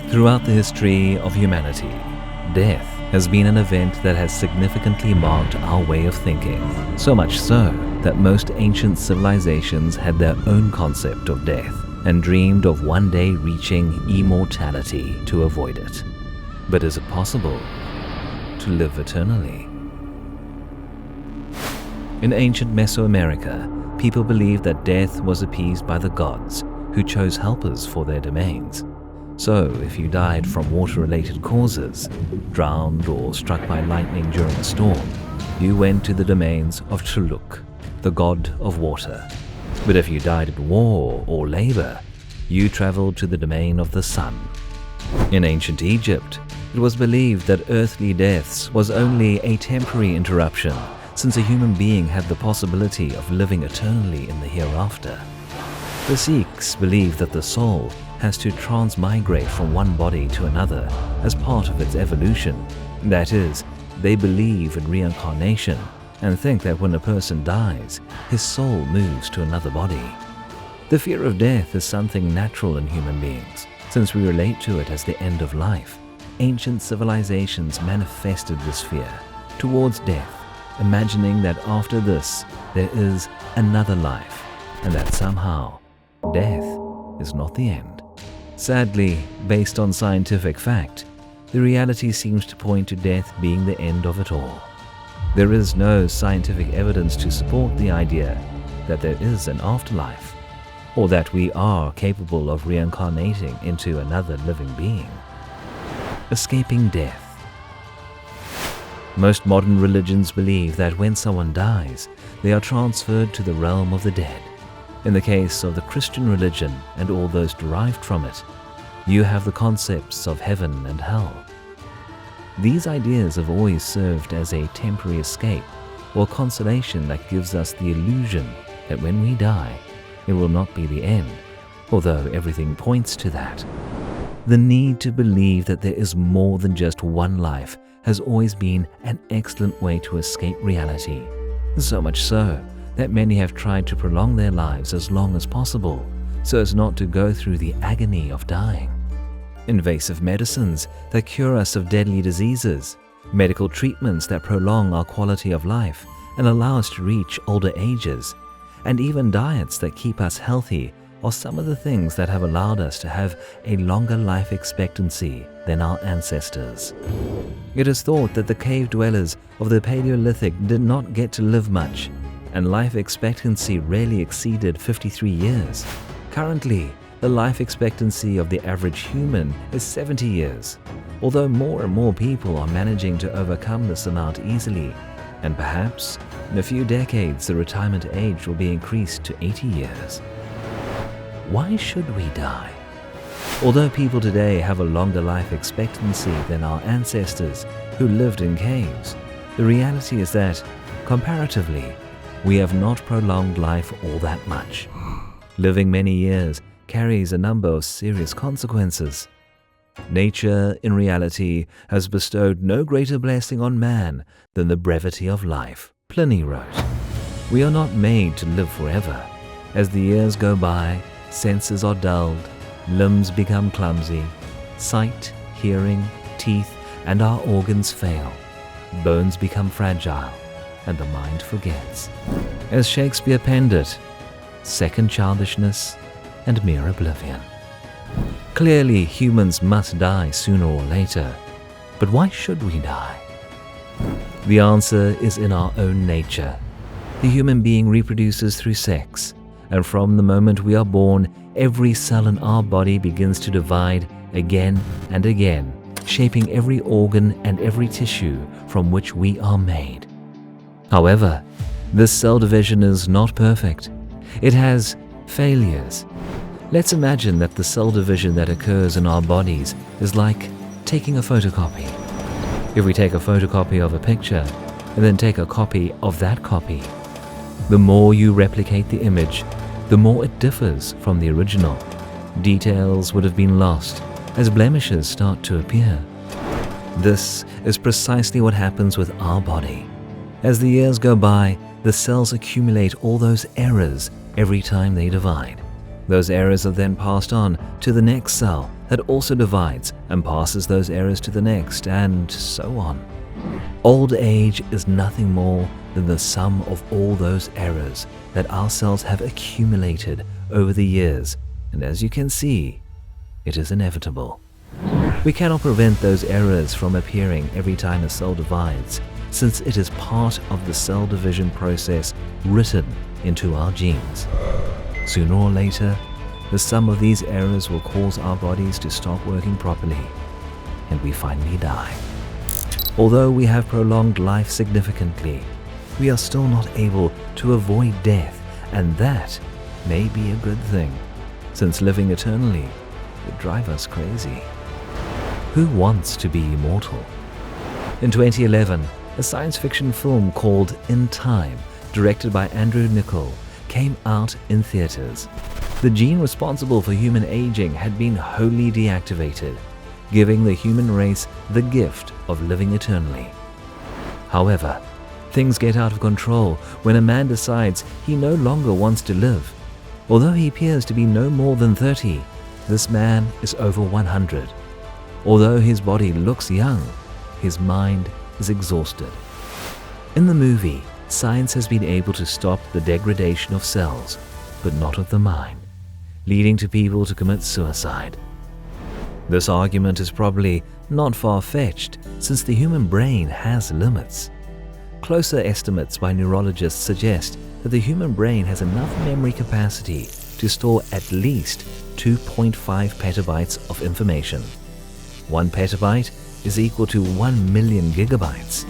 Throughout the history of humanity, death has been an event that has significantly marked our way of thinking, so much so that most ancient civilizations had their own concept of death and dreamed of one day reaching immortality to avoid it. But is it possible to live eternally? In ancient Mesoamerica, people believed that death was appeased by the gods, who chose helpers for their domains. So, if you died from water-related causes, drowned or struck by lightning during a storm, you went to the domains of Chuluk, the god of water. But if you died in war or labor, you traveled to the domain of the sun. In ancient Egypt, it was believed that earthly deaths was only a temporary interruption, since a human being had the possibility of living eternally in the hereafter. The Sikhs believe that the soul has to transmigrate from one body to another as part of its evolution. That is, they believe in reincarnation and think that when a person dies, his soul moves to another body. The fear of death is something natural in human beings, since we relate to it as the end of life. Ancient civilizations manifested this fear towards death, imagining that after this there is another life, and that somehow death is not the end. Sadly, based on scientific fact, the reality seems to point to death being the end of it all. There is no scientific evidence to support the idea that there is an afterlife, or that we are capable of reincarnating into another living being. Escaping death. Most modern religions believe that when someone dies, they are transferred to the realm of the dead. In the case of the Christian religion and all those derived from it, you have the concepts of heaven and hell. These ideas have always served as a temporary escape or consolation that gives us the illusion that when we die, it will not be the end, although everything points to that. The need to believe that there is more than just one life has always been an excellent way to escape reality, so much so that many have tried to prolong their lives as long as possible, so as not to go through the agony of dying. Invasive medicines that cure us of deadly diseases, medical treatments that prolong our quality of life and allow us to reach older ages, and even diets that keep us healthy are some of the things that have allowed us to have a longer life expectancy than our ancestors. It is thought that the cave dwellers of the Paleolithic did not get to live much, and life expectancy rarely exceeded 53 years. Currently, the life expectancy of the average human is 70 years, although more and more people are managing to overcome this amount easily, and perhaps in a few decades the retirement age will be increased to 80 years. Why should we die? Although people today have a longer life expectancy than our ancestors who lived in caves, the reality is that, comparatively, we have not prolonged life all that much. Living many years carries a number of serious consequences. Nature, in reality, has bestowed no greater blessing on man than the brevity of life. Pliny wrote, "We are not made to live forever. As the years go by, senses are dulled, limbs become clumsy, sight, hearing, teeth, and our organs fail. Bones become fragile, and the mind forgets." As Shakespeare penned it, second childishness and mere oblivion. Clearly, humans must die sooner or later, but why should we die? The answer is in our own nature. The human being reproduces through sex, and from the moment we are born, every cell in our body begins to divide again and again, shaping every organ and every tissue from which we are made. However, this cell division is not perfect. It has failures. Let's imagine that the cell division that occurs in our bodies is like taking a photocopy. If we take a photocopy of a picture and then take a copy of that copy, the more you replicate the image, the more it differs from the original. Details would have been lost as blemishes start to appear. This is precisely what happens with our body. As the years go by, the cells accumulate all those errors every time they divide. Those errors are then passed on to the next cell that also divides and passes those errors to the next, and so on. Old age is nothing more than the sum of all those errors that our cells have accumulated over the years, and as you can see, it is inevitable. We cannot prevent those errors from appearing every time a cell divides, since it is part of the cell division process written into our genes. Sooner or later, the sum of these errors will cause our bodies to stop working properly, and we finally die. Although we have prolonged life significantly, we are still not able to avoid death, and that may be a good thing, since living eternally would drive us crazy. Who wants to be immortal? In 2011, a science fiction film called In Time, directed by Andrew Niccol, came out in theaters. The gene responsible for human aging had been wholly deactivated, giving the human race the gift of living eternally. However, things get out of control when a man decides he no longer wants to live. Although he appears to be no more than 30, this man is over 100. Although his body looks young, his mind is exhausted. In the movie, science has been able to stop the degradation of cells, but not of the mind, leading to people to commit suicide. This argument is probably not far-fetched, since the human brain has limits. Closer estimates by neurologists suggest that the human brain has enough memory capacity to store at least 2.5 petabytes of information. 1 petabyte is equal to 1 million gigabytes.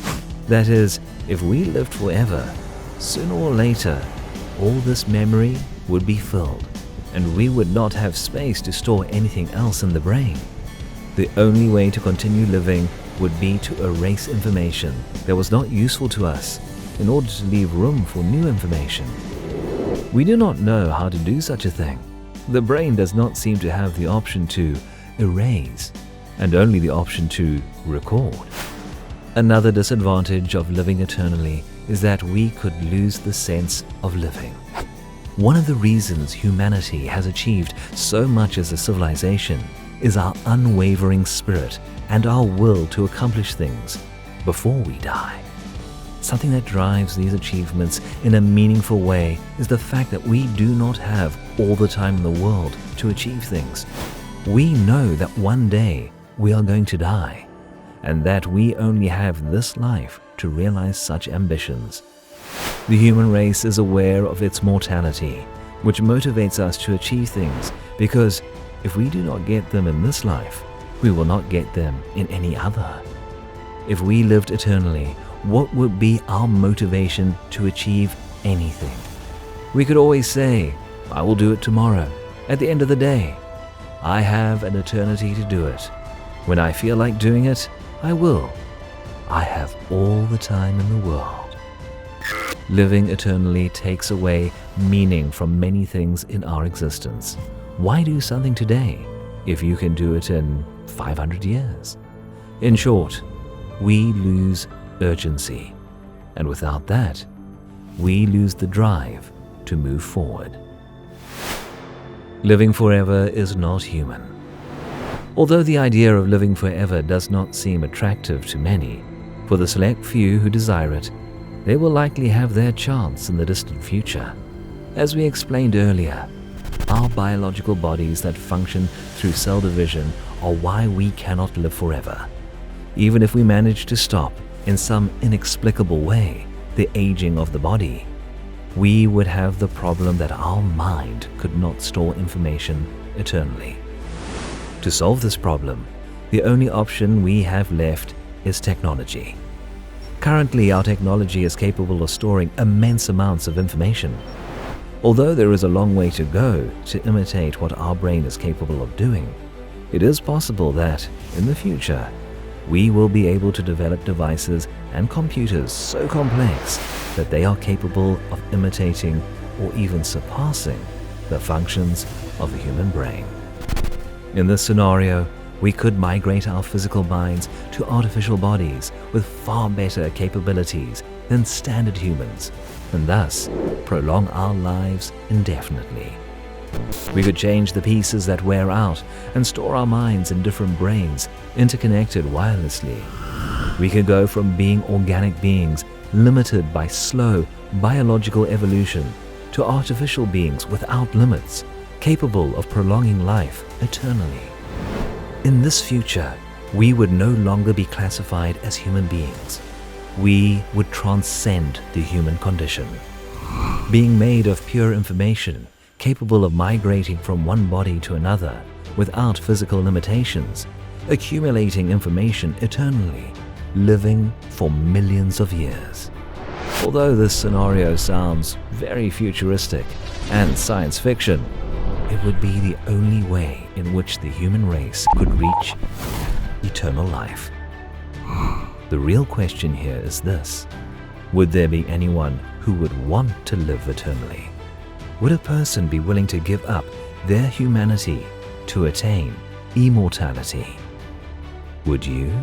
That is, if we lived forever, sooner or later, all this memory would be filled, and we would not have space to store anything else in the brain. The only way to continue living would be to erase information that was not useful to us in order to leave room for new information. We do not know how to do such a thing. The brain does not seem to have the option to erase, and only the option to record. Another disadvantage of living eternally is that we could lose the sense of living. One of the reasons humanity has achieved so much as a civilization is our unwavering spirit and our will to accomplish things before we die. Something that drives these achievements in a meaningful way is the fact that we do not have all the time in the world to achieve things. We know that one day we are going to die, and that we only have this life to realize such ambitions. The human race is aware of its mortality, which motivates us to achieve things, because if we do not get them in this life, we will not get them in any other. If we lived eternally, what would be our motivation to achieve anything? We could always say, I will do it tomorrow, at the end of the day. I have an eternity to do it. When I feel like doing it, I will. I have all the time in the world. Living eternally takes away meaning from many things in our existence. Why do something today if you can do it in 500 years? In short, we lose urgency, and without that, we lose the drive to move forward. Living forever is not human. Although the idea of living forever does not seem attractive to many, for the select few who desire it, they will likely have their chance in the distant future. As we explained earlier, our biological bodies that function through cell division are why we cannot live forever. Even if we manage to stop, in some inexplicable way, the aging of the body, we would have the problem that our mind could not store information eternally. To solve this problem, the only option we have left is technology. Currently, our technology is capable of storing immense amounts of information. Although there is a long way to go to imitate what our brain is capable of doing, it is possible that, in the future, we will be able to develop devices and computers so complex that they are capable of imitating or even surpassing the functions of the human brain. In this scenario, we could migrate our physical minds to artificial bodies with far better capabilities than standard humans, and thus prolong our lives indefinitely. We could change the pieces that wear out and store our minds in different brains, interconnected wirelessly. We could go from being organic beings limited by slow biological evolution to artificial beings without limits, capable of prolonging life eternally. In this future, we would no longer be classified as human beings. We would transcend the human condition. Being made of pure information, capable of migrating from one body to another without physical limitations, accumulating information eternally, living for millions of years. Although this scenario sounds very futuristic and science fiction, it would be the only way in which the human race could reach eternal life. The real question here is this: would there be anyone who would want to live eternally? Would a person be willing to give up their humanity to attain immortality? Would you?